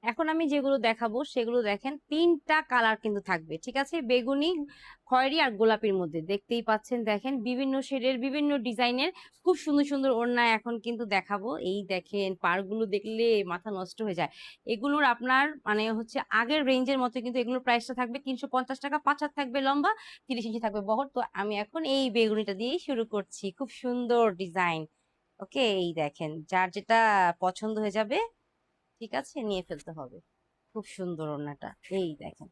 এখন আমি যেগুলো দেখাবো সেগুলো দেখেন 3টা কালার কিন্তু থাকবে, ঠিক আছে? বেগুনি, খয়েরি আর গোলাপির মধ্যে দেখতেই পাচ্ছেন। দেখেন বিভিন্ন শেডের বিভিন্ন ডিজাইনের খুব সুন্দর সুন্দর ওড়না এখন কিন্তু দেখাবো। এই দেখেন পাড়গুলো দেখলে মাথা নষ্ট হয়ে যায়। এগুলোর আপনার মানে হচ্ছে আগের রেঞ্জের মতো কিন্তু এগুলোর প্রাইসটা থাকবে 350 টাকা। 5 হাত থাকবে লম্বা, 30 ইঞ্চি থাকবে বহর। তো আমি এখন এই বেগুনিটা দিয়েই শুরু করছি। খুব সুন্দর ডিজাইন। ওকে, এই দেখেন যার যেটা পছন্দ হয়ে যাবে, ঠিক আছে, নিয়ে ফেলতে হবে। খুব সুন্দর ওড়নাটা, এই দেখেন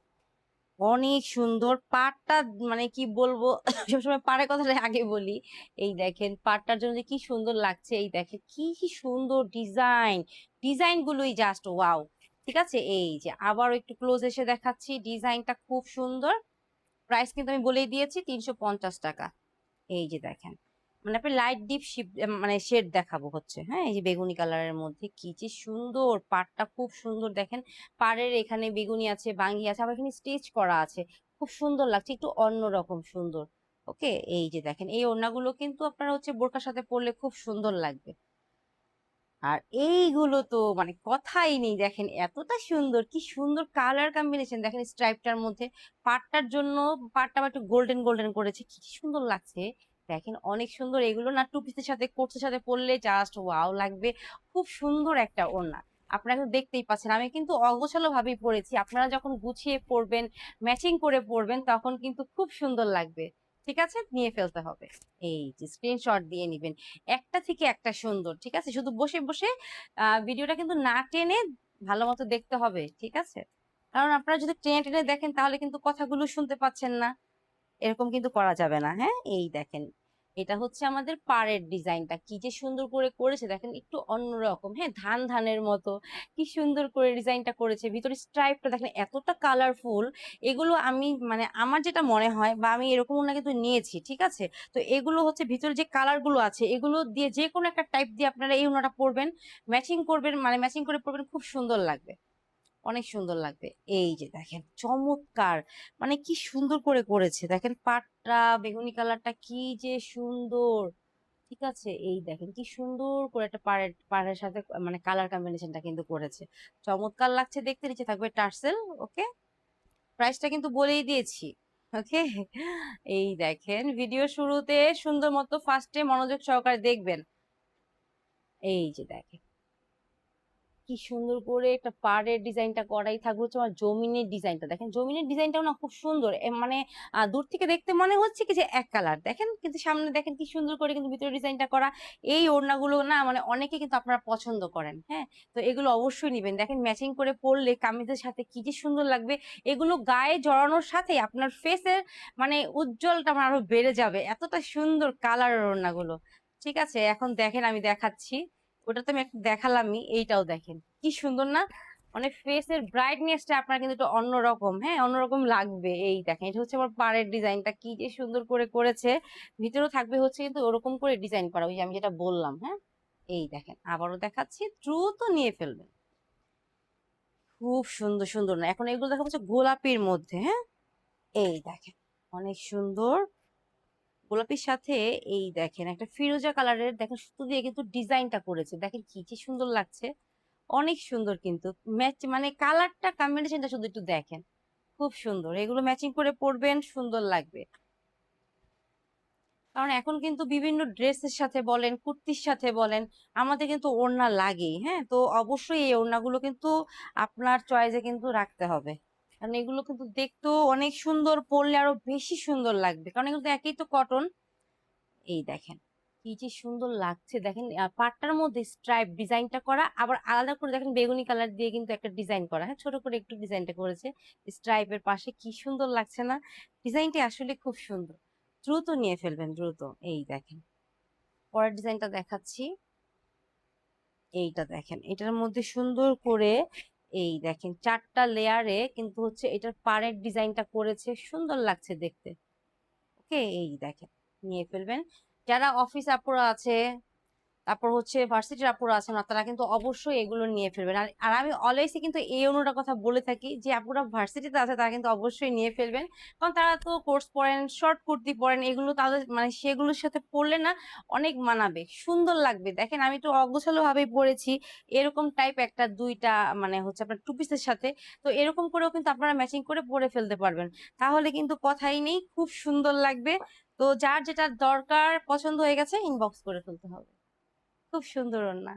অনেক সুন্দর পাড়টা। মানে কি বলবো, সবসময় পাড়ের কথাটা আগে বলি। এই দেখেন পাড়টার জন্য যে কি সুন্দর লাগছে, এই দেখেন কি কি সুন্দর ডিজাইন, ডিজাইন গুলোই জাস্ট ওয়াও। ঠিক আছে, এই যে আবারও একটু ক্লোজ এসে দেখাচ্ছি, ডিজাইনটা খুব সুন্দর। প্রাইস কিন্তু আমি বলেই দিয়েছি 350 টাকা। এই যে দেখেন, মানে আপনি লাইট ডিপ মানে শেড দেখাবো হচ্ছে, হ্যাঁ, এই যে বেগুনি কালারের মধ্যে কি যে সুন্দর পাড়টা, খুব সুন্দর দেখেন। পাড়ের এখানে বেগুনি আছে, বাঙ্গি আছে, আবার এখানে স্টিচ করা আছে। খুব সুন্দর লাগছে, একটু অন্যরকম সুন্দর। ওকে, এই যে দেখেন এই ওড়নাগুলো কিন্তু আপনারা হচ্ছে বোরকার সাথে পরলে খুব সুন্দর লাগবে। আর এইগুলো তো মানে কথাই নেই, দেখেন এতটা সুন্দর, কি সুন্দর কালার কম্বিনেশন দেখেন স্ট্রাইপটার মধ্যে। পাটটার জন্য পাটটা আবার একটু গোল্ডেন গোল্ডেন করেছে, কি সুন্দর লাগছে। দেখেন অনেক সুন্দর, এগুলো না টু পিসের সাথে কোটসের সাথে পরলে জাস্ট ওয়াও লাগবে। খুব সুন্দর একটা ওড়না। আপনারা কিন্তু দেখতেই পাচ্ছেন আমি কিন্তু অগোছালো ভাবেই পরেছি, আপনারা যখন গুছিয়ে পরবেন, ম্যাচিং করে পরবেন, তখন কিন্তু খুব সুন্দর লাগবে। ঠিক আছে, নিয়ে ফেলতে হবে। এই যে স্ক্রিনশট দিয়ে নিবেন, একটা থেকে একটা সুন্দর। ঠিক আছে, শুধু বসে বসে ভিডিওটা কিন্তু না টেনে ভালো মতো দেখতে হবে, ঠিক আছে? কারণ আপনারা যদি টেনে টেনে দেখেন তাহলে কিন্তু কথাগুলো শুনতে পাচ্ছেন না। এরকম কিন্তু করা যাবে না, হ্যাঁ। এই দেখেন এটা হচ্ছে আমাদের পাড়ের ডিজাইনটা, কি যে সুন্দর করে করেছে দেখেন, একটু অন্যরকম, হ্যাঁ, ধান ধানের মতো কি সুন্দর করে ডিজাইনটা করেছে। ভিতরে স্ট্রাইপটা দেখেন এতটা কালারফুল। এগুলো আমি মানে আমার যেটা মনে হয়, বা আমি এরকম না কিন্তু নিয়েছি, ঠিক আছে? তো এগুলো হচ্ছে ভিতরে যে কালার গুলো আছে এগুলো দিয়ে যে কোনো একটা টাইপ দিয়ে আপনারা এই ওড়নাটা পরবেন, ম্যাচিং করবেন, মানে ম্যাচিং করে পরবেন, খুব সুন্দর লাগবে, অনেক সুন্দর লাগবে। এই যে দেখেন চমৎকার, মানে কি সুন্দর করে করেছে দেখেন পাটটা, বেগুনি কালারটা কি যে সুন্দর। ঠিক আছে, এই দেখেন কি সুন্দর করে একটা পাড়ের পাড়ের সাথে মানে কালার কম্বিনেশনটা কিন্তু করেছে, চমৎকার লাগছে দেখতে। নিচে থাকবে টার্সেল। ওকে, প্রাইসটা কিন্তু বলেই দিয়েছি। ওকে, এই দেখেন ভিডিও শুরুতে সুন্দর মতো ফার্স্টে মনোযোগ সহকারে দেখবেন। এই যে দেখেন কি সুন্দর করে একটা পাড়ের ডিজাইনটা করাই থাকবে হচ্ছে আমার জমিনের ডিজাইনটা। দেখেন জমিনের ডিজাইনটাও না খুব সুন্দর, মানে দূর থেকে দেখতে মনে হচ্ছে কি যে এক কালার, দেখেন কিন্তু সামনে দেখেন কি সুন্দর করে কিন্তু ভিতরে ডিজাইনটা করা। এই ওড়নাগুলো না মানে অনেকে কিন্তু আপনারা পছন্দ করেন, হ্যাঁ। তো এগুলো অবশ্যই নিবেন, দেখেন ম্যাচিং করে পরলে কামিজের সাথে কি যে সুন্দর লাগবে। এগুলো গায়ে জড়ানোর সাথে আপনার ফেসের মানে উজ্জ্বলটা আমার আরো বেড়ে যাবে, এতটা সুন্দর কালারের ওড়নাগুলো। ঠিক আছে, এখন দেখেন আমি দেখাচ্ছি। ওটা তো আমি একটা দেখালামই, এইটাও দেখেন কি সুন্দর না। মানে ফেসের ব্রাইটনেসটা আপনার কিন্তু একটু অন্যরকম, হ্যাঁ, অন্যরকম লাগবে। এই দেখেন এটা হচ্ছে আমার পাড়ের ডিজাইনটা, কি যে সুন্দর করে করেছে। ভিতরেও থাকবে হচ্ছে কিন্তু ওরকম করে ডিজাইন করা, ওই যে আমি যেটা বললাম, হ্যাঁ। এই দেখেন আবারও দেখাচ্ছি, দ্রুত নিয়ে ফেলবেন। খুব সুন্দর সুন্দর না, এখন এগুলো দেখা যাচ্ছে গোলাপির মধ্যে, হ্যাঁ। এই দেখেন অনেক সুন্দর গোলাপির সাথে। এই দেখেন একটা ফিরোজা কালারের দেখেন সুতো দিয়ে কিন্তু ডিজাইনটা করেছে, দেখেন কি যে সুন্দর লাগছে, অনেক সুন্দর কিন্তু। ম্যাচ মানে কালারটা কম্বিনেশনটা শুধু একটু দেখেন, খুব সুন্দর। এগুলো ম্যাচিং করে পরবেন, সুন্দর লাগবে। কারণ এখন কিন্তু বিভিন্ন ড্রেসের সাথে বলেন, কুর্তির সাথে বলেন, আমাদের কিন্তু ওড়না লাগেই, হ্যাঁ। তো অবশ্যই এই ওড়নাগুলো কিন্তু আপনার চয়েসে কিন্তু রাখতে হবে, কারণ এগুলো কিন্তু দেখতেও অনেক সুন্দর, পরলে আরো বেশি সুন্দর লাগবে, কারণ এগুলো তো একই তো কটন। এই দেখেন কি যে সুন্দর লাগছে, দেখেন পাটটার মধ্যে স্ট্রাইপ ডিজাইনটা করা, আবার আলাদা করে দেখেন বেগুনি কালার দিয়ে কিন্তু একটা ডিজাইন করা, হ্যাঁ, ছোট করে একটু ডিজাইনটা করেছে স্ট্রাইপের পাশে, কি সুন্দর লাগছে না। ডিজাইনটা আসলে খুব সুন্দর, দ্রুত নিয়ে ফেলবেন দ্রুত। এই দেখেন পরের ডিজাইনটা দেখাচ্ছি। এইটা দেখেন এটার মধ্যে সুন্দর করে, এই দেখেন 4টা লেয়ারে কিন্তু হচ্ছে এটার পাড়ের ডিজাইনটা করেছে, সুন্দর লাগছে দেখতে। ওকে, এই দেখেন নিয়ে ফেলবেন। যারা অফিস আপুরা আছে তারপর হচ্ছে ভার্সিটির আপুরা আছেন আপনারা কিন্তু অবশ্যই এগুলো নিয়ে ফেলবেন। আর আর আমি অলওয়েজই কিন্তু এই অনুটার কথা বলে থাকি যে আপুরা ভার্সিটিতে আছে তারা কিন্তু অবশ্যই নিয়ে ফেলবেন। কারণ তারা তো কোর্স পড়েন, শর্ট কুর্তি পড়েন এগুলো তাদের মানে সেগুলোর সাথে পড়লে না অনেক মানাবে। সুন্দর লাগবে। দেখেন আমি একটু অগোছালো ভাবেই পড়েছি। এরকম টাইপ ১ টা ২ টা মানে হচ্ছে আপনার টু পিসের সাথে। তো এরকম করেও কিন্তু আপনারা ম্যাচিং করে পরে ফেলতে পারবেন। তাহলে কিন্তু কথাই নেই, খুব সুন্দর লাগবে। তো যার যেটা দরকার পছন্দ হয়ে গেছে ইনবক্স করে ফেলতে হবে। খুব সুন্দর ওড়না।